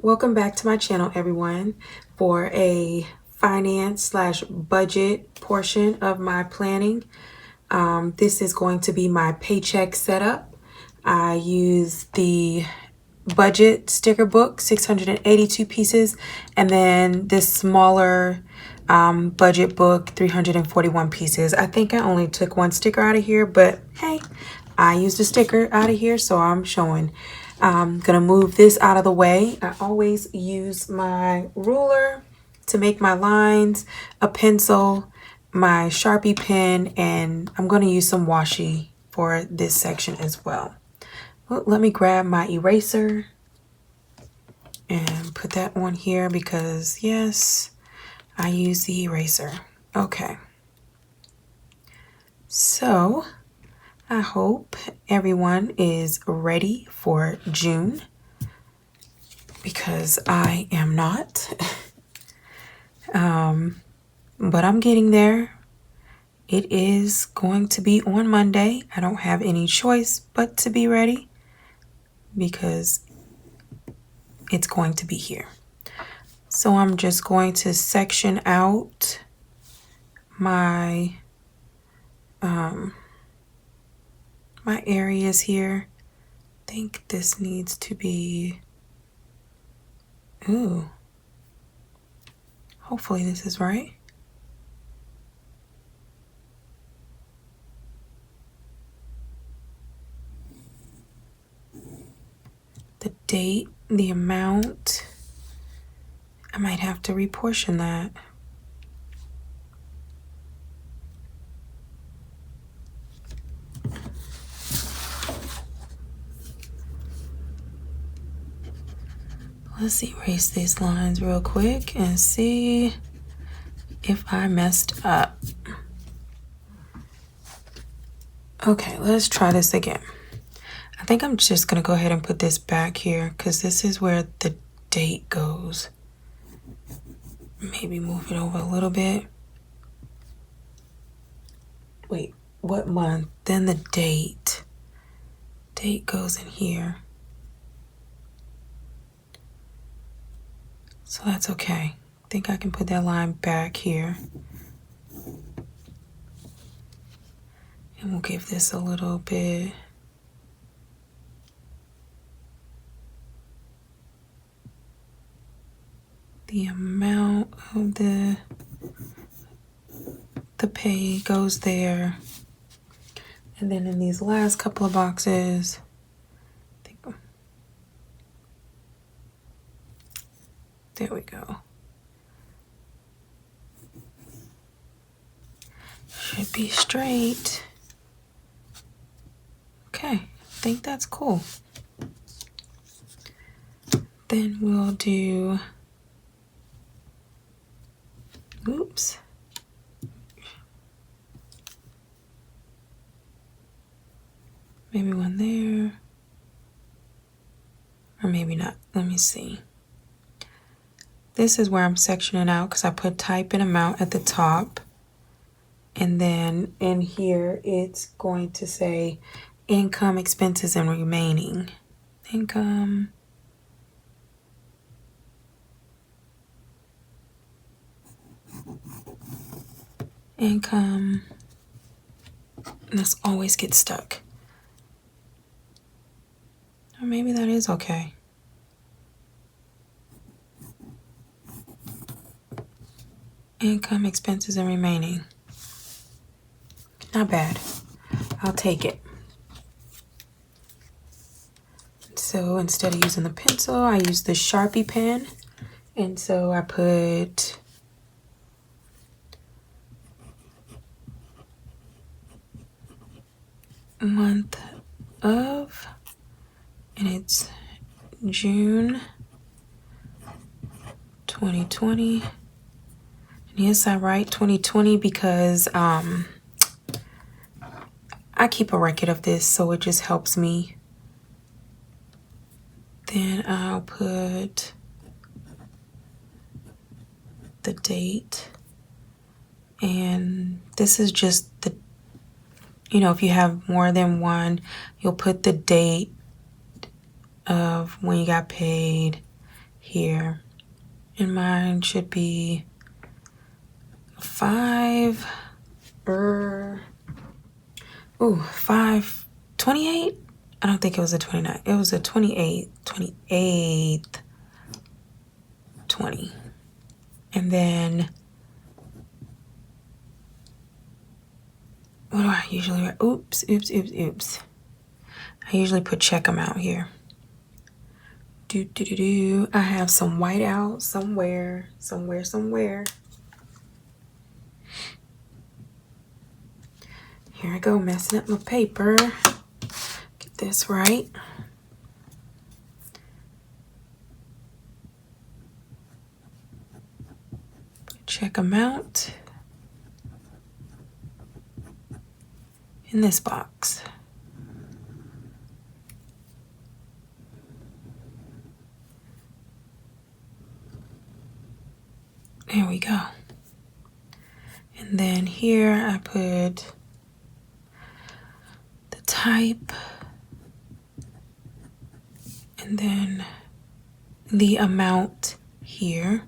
Welcome back to my channel, everyone, for a finance slash budget portion of my planning. This is going to be my paycheck setup. I use the budget sticker book, 682 pieces, and then this smaller budget book, 341 pieces. I think I only took one sticker out of here, but hey, I used a sticker out of here, so I'm showing. I'm gonna move this out of the way. I always use my ruler to make my lines, a pencil, my Sharpie pen, and I'm gonna use some washi for this section as well. Well, let me grab my eraser and put that on here because yes, I use the eraser. Okay. So I hope everyone is ready for June because I am not. But I'm getting there. It is going to be on Monday. I don't have any choice but to be ready because it's going to be here. So I'm just going to section out my my areas here. I think this needs to be, ooh, hopefully this is right. The date, the amount, I might have to reportion that. Let's erase these lines real quick and see if I messed up. Okay, let's try this again. I think I'm just gonna go ahead and put this back here because this is where the date goes. Maybe move it over a little bit. Wait, what month? Then the date. Date goes in here. So that's okay. I think I can put that line back here. And we'll give this a little bit. The amount of the pay goes there. And then in these last couple of boxes, there we go. Should be straight. Okay, I think that's cool. Then we'll do, oops. Maybe one there, or maybe not. Let me see. This is where I'm sectioning out because I put type and amount at the top. And then in here, it's going to say income, expenses, and remaining. Income. Income. And this always gets stuck. Or maybe that is okay. Income, expenses, and remaining. Not bad. I'll take it. So instead of using the pencil, I use the Sharpie pen. And so I put month of, and it's June 2020. And yes, I write 2020 because I keep a record of this, so it just helps me. Then I'll put the date, and this is just the, you know, if you have more than one, you'll put the date of when you got paid here. And mine should be 528. I don't think it was a 29. It was a 28, 20. And then what do I usually write? Oops. I usually put check amount here. I have some white out somewhere. Here I go, messing up my paper. Get this right. Check amount in this box. There we go. And then here I put the type and then the amount here.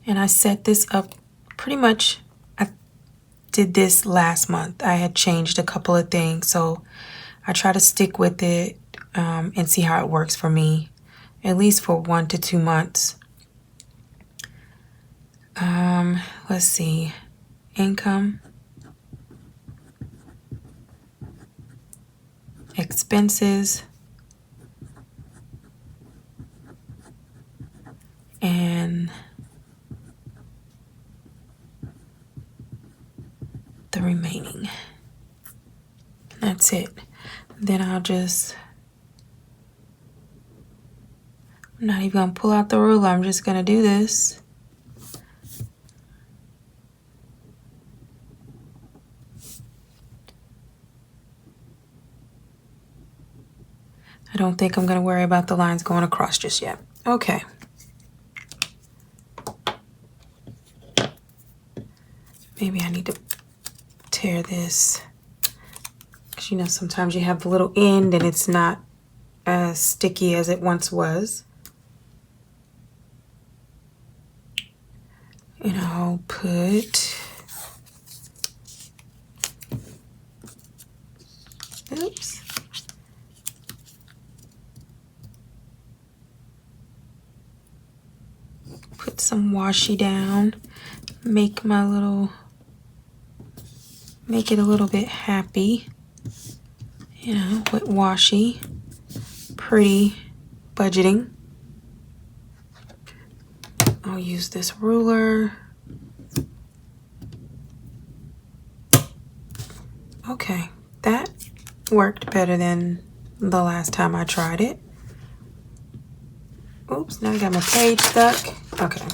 And I set this up pretty much. I did this last month. I had changed a couple of things, so I try to stick with it and see how it works for me, at least for 1 to 2 months. Let's see, income, expenses, and the remaining. That's it. Then I'm not even gonna pull out the ruler. I'm just gonna do this. I don't think I'm gonna worry about the lines going across just yet. Okay. Maybe I need to tear this, because you know sometimes you have the little end and it's not as sticky as it once was. And I'll put, oops. Put some washi down, make it a little bit happy, you know, with washi. Pretty budgeting. I'll use this ruler. Okay, that worked better than the last time I tried it. Oops, now I got my page stuck. Okay.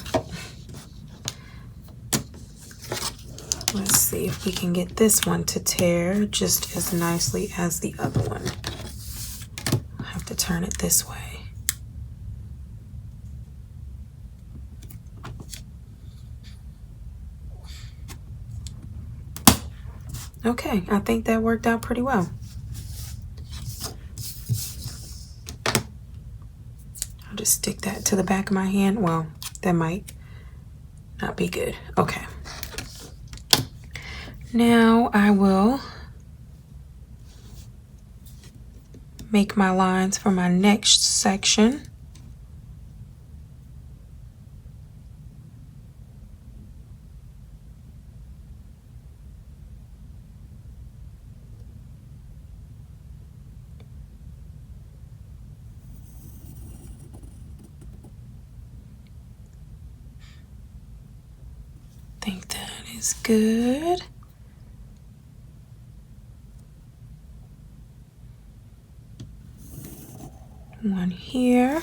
Let's see if we can get this one to tear just as nicely as the other one. I have to turn it this way. Okay, I think that worked out pretty well. I'll just stick that to the back of my hand. Well, that might not be good. Okay. Now I will make my lines for my next section. I think that is good. One here,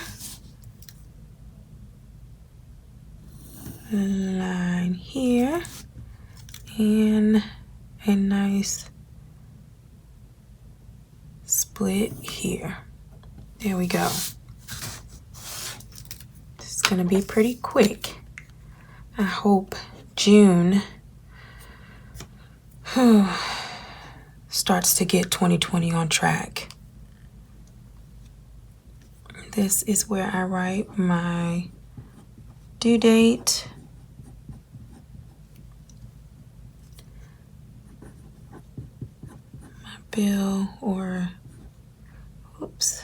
line here, and a nice split here. There we go. This is gonna be pretty quick. I hope June starts to get 2020 on track. This is where I write my due date, my bill, or oops,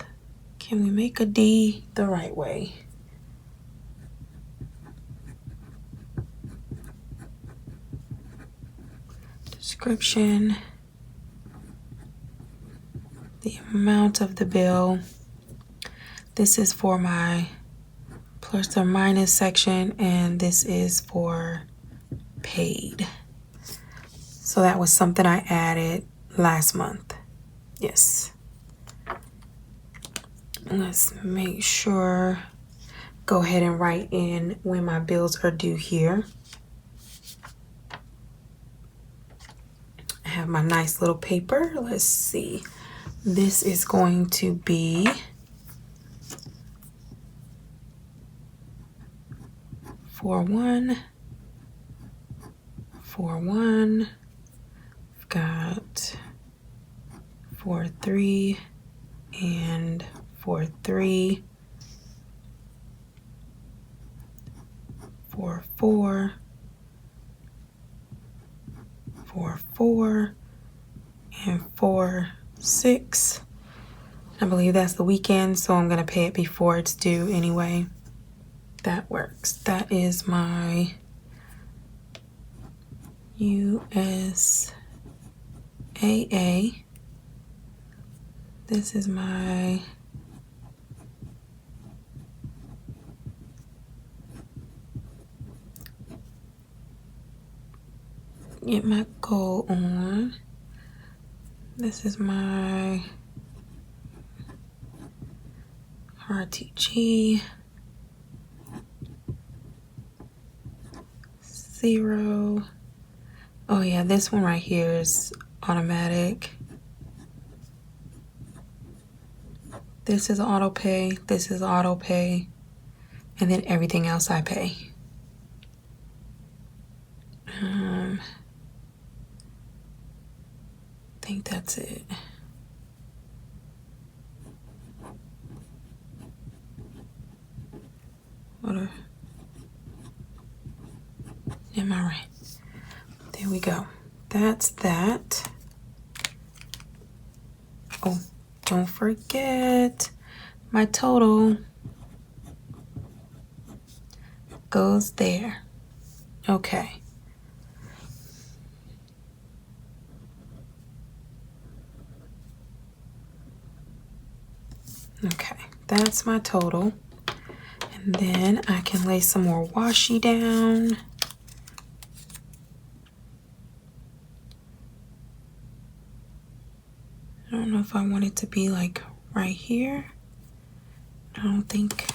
can we make a D the right way? Description, the amount of the bill. This is for my plus or minus section, and this is for paid. So that was something I added last month. Yes. Let's make sure, go ahead and write in when my bills are due here. I have my nice little paper. Let's see. This is going to be for one. I've got 4-3 and 4-3, 4-4, 4-4, and 4-6. I believe that's the weekend, so I'm gonna pay it before it's due anyway. That works. That is my USAA. This is my get my goal on. This is my RTG 0. Oh yeah, this one right here is automatic. This is auto pay, this is auto pay, and then everything else I pay. I think that's it. Am I right? There we go. That's that. Oh, don't forget my total goes there. Okay. Okay, that's my total. And then I can lay some more washi down. I don't know if I want it to be like right here. I think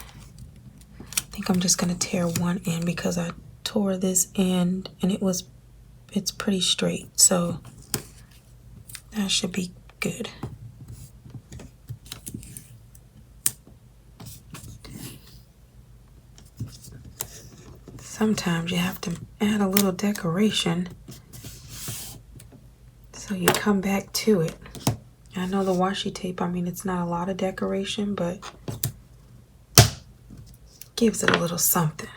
I'm just gonna tear one end because I tore this end and it's pretty straight, so that should be good. Sometimes you have to add a little decoration so you come back to it. I know the washi tape, I mean, it's not a lot of decoration, but gives it a little something.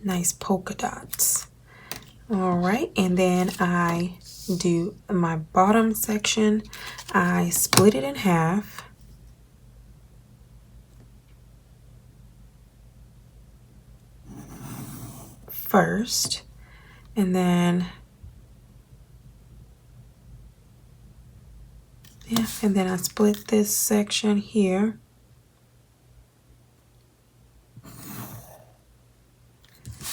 Nice polka dots. All right, and then I do my bottom section. I split it in half. First, and then I split this section here.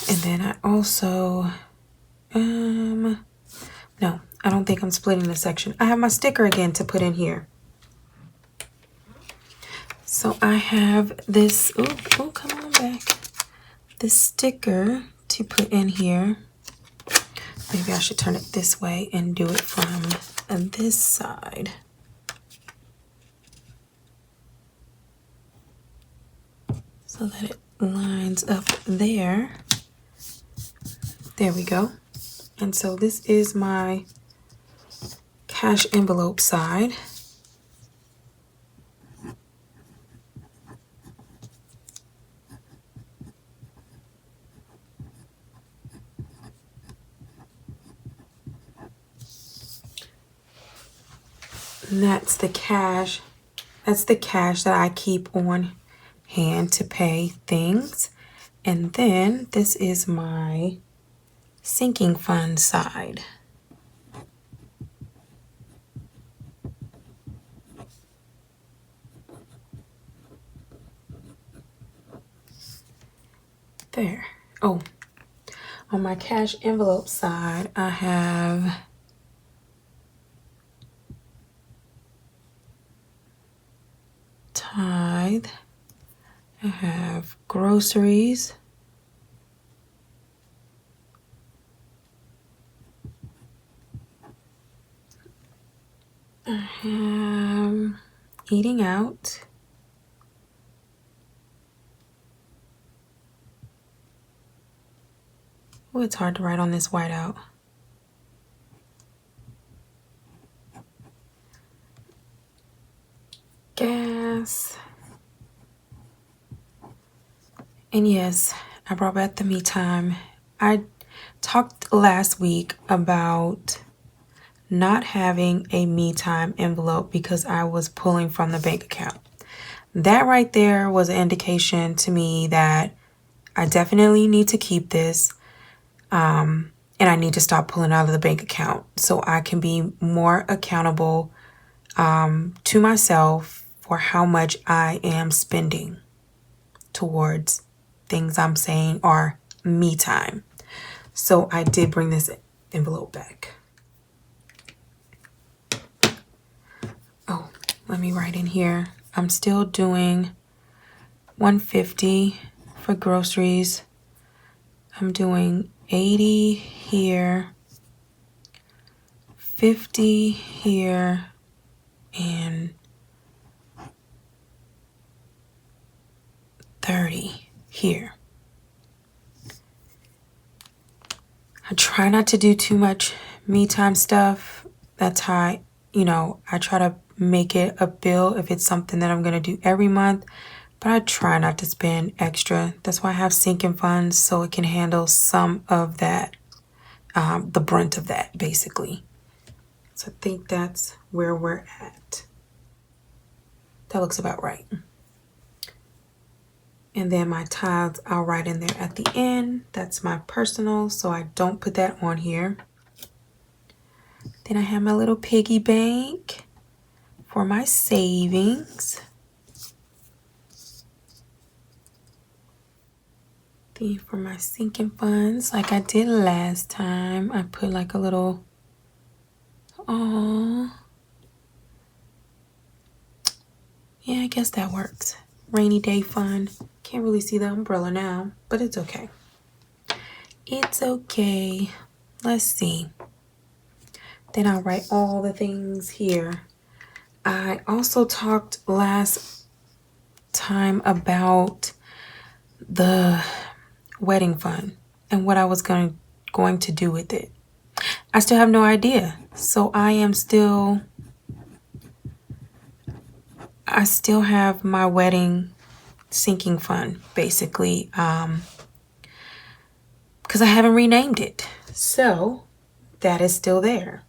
And then I also no, I don't think I'm splitting the section. I have my sticker again to put in here. So I have this, oh, come on back. This sticker to put in here. Maybe I should turn it this way and do it from this side. So that it lines up there. There we go. And so this is my cash envelope side. And that's the cash. That's the cash that I keep on hand to pay things. And then this is my sinking fund side. There. Oh, on my cash envelope side, I have tithe. I have groceries. I have eating out. Oh, it's hard to write on this whiteout. Gas. And yes, I brought back the me time. I talked last week about not having a me time envelope because I was pulling from the bank account. That right there was an indication to me that I definitely need to keep this. And I need to stop pulling out of the bank account so I can be more accountable to myself for how much I am spending towards things I'm saying are me time. So I did bring this envelope back. Oh, let me write in here. I'm still doing $150 for groceries. I'm doing $80 here, $50 here, and $30 here. I try not to do too much me time stuff. That's how I try to make it a bill if it's something that I'm going to do every month. But I try not to spend extra. That's why I have sinking funds so it can handle some of that, the brunt of that, basically. So I think that's where we're at. That looks about right. And then my tithes, I'll write in there at the end. That's my personal, so I don't put that on here. Then I have my little piggy bank for my savings. Then for my sinking funds, like I did last time, I put like a little, yeah, I guess that works. Rainy day fund. Can't really see the umbrella now, but it's okay. It's okay. Let's see. Then I'll write all the things here. I also talked last time about the wedding fund and what I was going to do with it. I still have no idea. So I still have my wedding sinking fund, basically, because I haven't renamed it. So that is still there.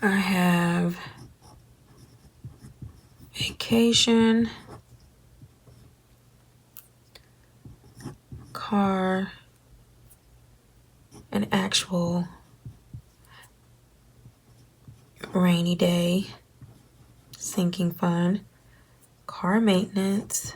I have vacation, car, an actual rainy day sinking fund, car maintenance,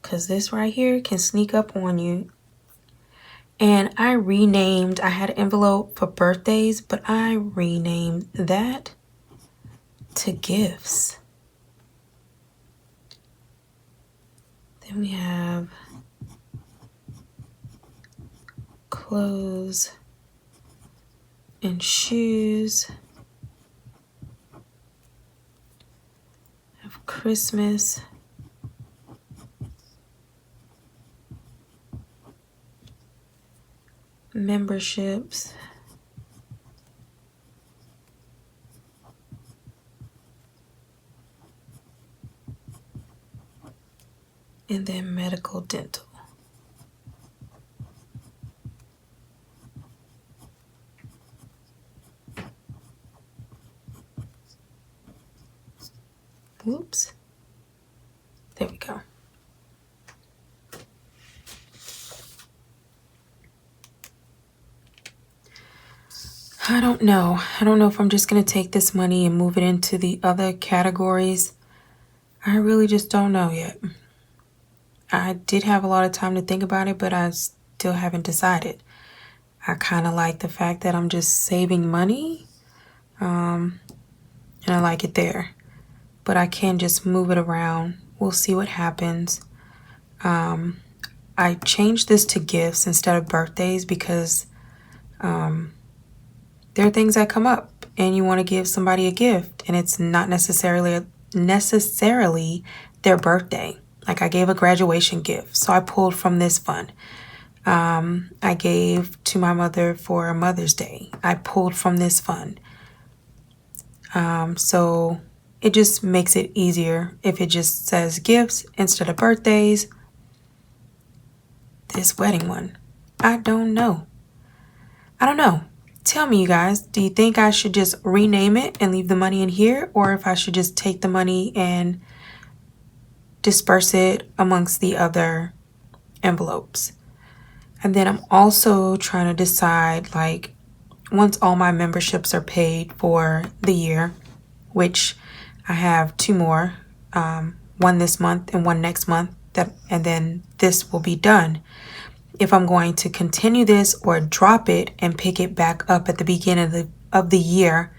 because this right here can sneak up on you. And I had an envelope for birthdays, but I renamed that to gifts. Then we have clothes and shoes. I have Christmas. Memberships. and then medical dental. Oops. There we go. I don't know. I don't know if I'm just going to take this money and move it into the other categories. I really just don't know yet. I did have a lot of time to think about it, but I still haven't decided. I kind of like the fact that I'm just saving money, and I like it there. But I can just move it around. We'll see what happens. I changed this to gifts instead of birthdays because there are things that come up and you want to give somebody a gift and it's not necessarily their birthday. Like I gave a graduation gift, so I pulled from this fund. I gave to my mother for Mother's Day. I pulled from this fund. So it just makes it easier if it just says gifts instead of birthdays. This wedding one, I don't know. Tell me, you guys, do you think I should just rename it and leave the money in here, or if I should just take the money and disperse it amongst the other envelopes? And then I'm also trying to decide, like, once all my memberships are paid for the year, which I have 2 more, one this month and one next month, and then this will be done. If I'm going to continue this or drop it and pick it back up at the beginning of the year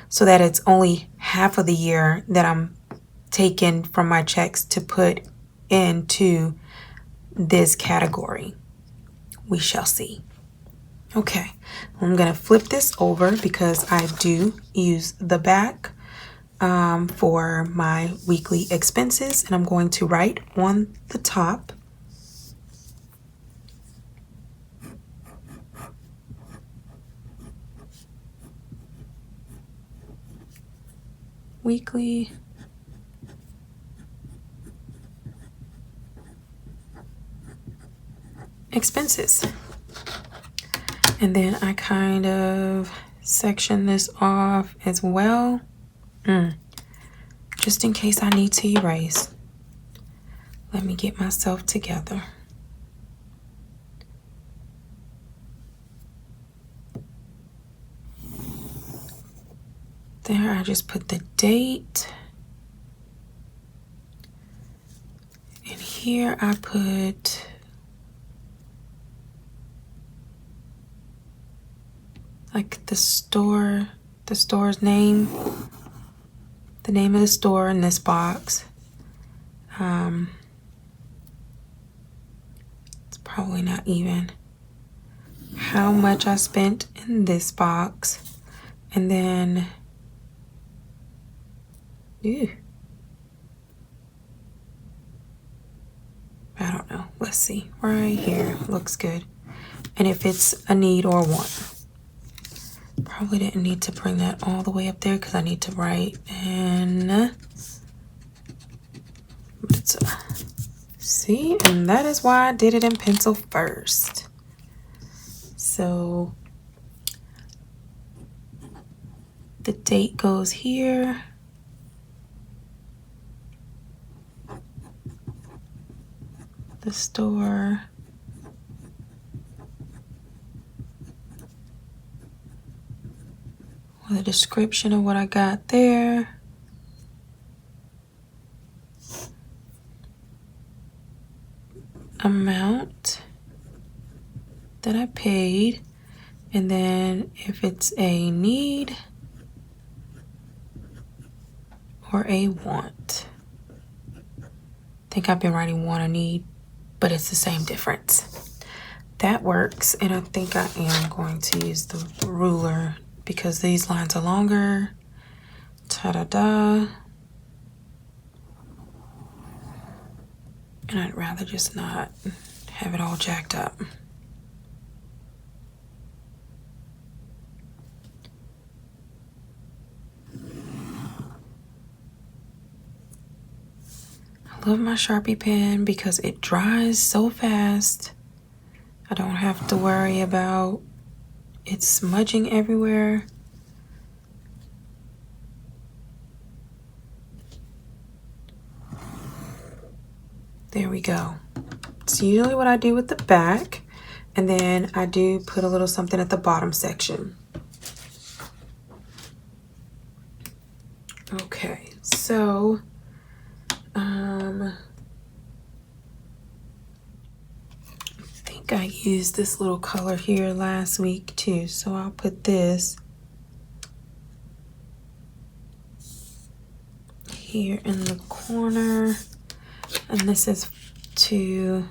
so that it's only half of the year that I'm taking from my checks to put into this category. We shall see. Okay, I'm going to flip this over because I do use the back for my weekly expenses, and I'm going to write on the top weekly expenses. And then I kind of section this off as well, just in case I need to erase. Let me get myself together. There, I just put the date. And here I put like the store's name, the name of the store in this box. It's probably not even. How much I spent in this box. And then, I don't know. Let's see. Right here. Looks good. And if it's a need or want. Probably didn't need to bring that all the way up there because I need to write in. See, and that is why I did it in pencil first. So the date goes here. The store. With a description of what I got there. Amount that I paid. And then if it's a need or a want. I think I've been writing want or need, but it's the same difference. That works, and I think I am going to use the ruler because these lines are longer. Ta-da-da. And I'd rather just not have it all jacked up. A love my Sharpie pen because it dries so fast. I don't have to worry about it smudging everywhere. There we go. It's usually what I do with the back, and then I do put a little something at the bottom section. Okay, so I think I used this little color here last week too, so I'll put this here in the corner, and this is to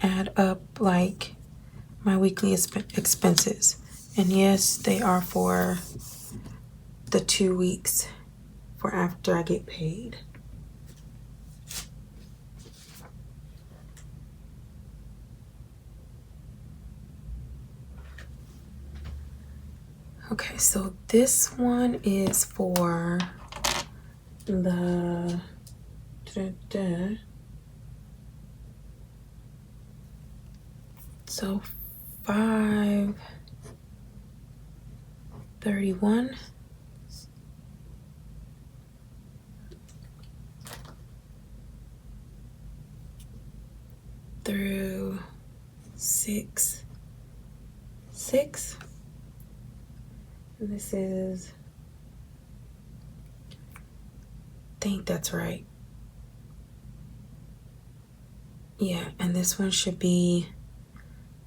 add up like my weekly expenses. And yes, they are for the 2 weeks for after I get paid. Okay, so this one is for the so 5/31 through 6/6. And this is, I think that's right. Yeah, and this one should be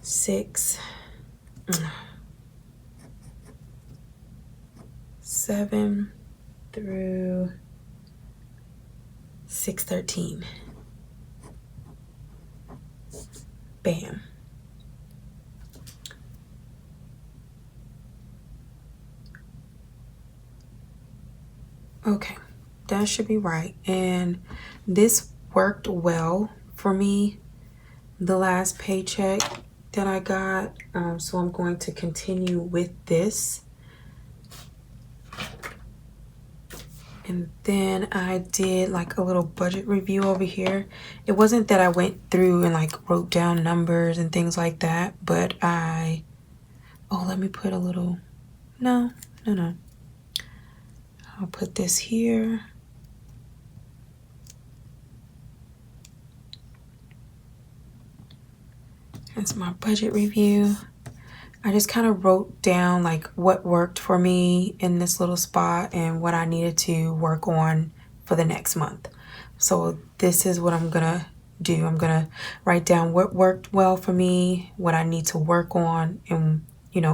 7 through 6/13. Bam. Okay, that should be right. And this worked well for me, the last paycheck that I got. So I'm going to continue with this. And then I did like a little budget review over here. It wasn't that I went through and like wrote down numbers and things like that, but let me put a little, no. I'll put this here. That's my budget review. I just kind of wrote down like what worked for me in this little spot and what I needed to work on for the next month. So this is what I'm gonna do. I'm gonna write down what worked well for me, what I need to work on, and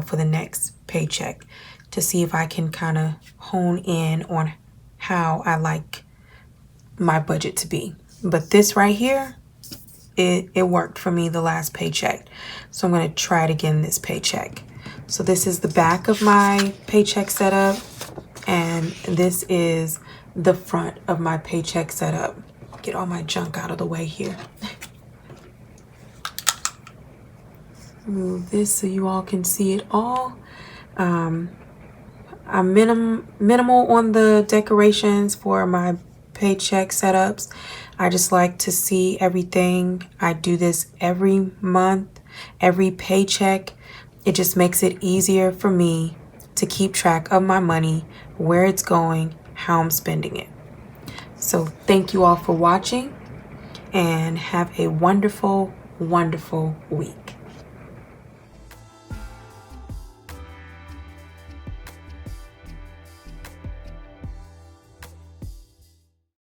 for the next paycheck, to see if I can kind of hone in on how I like my budget to be. But this right here, it worked for me the last paycheck. So I'm going to try it again this paycheck. So this is the back of my paycheck setup, and this is the front of my paycheck setup. Get all my junk out of the way here. Move this so you all can see it all. I'm minimal on the decorations for my paycheck setups. I just like to see everything. I do this every month, every paycheck. It just makes it easier for me to keep track of my money, where it's going, how I'm spending it. So thank you all for watching, and have a wonderful, wonderful week.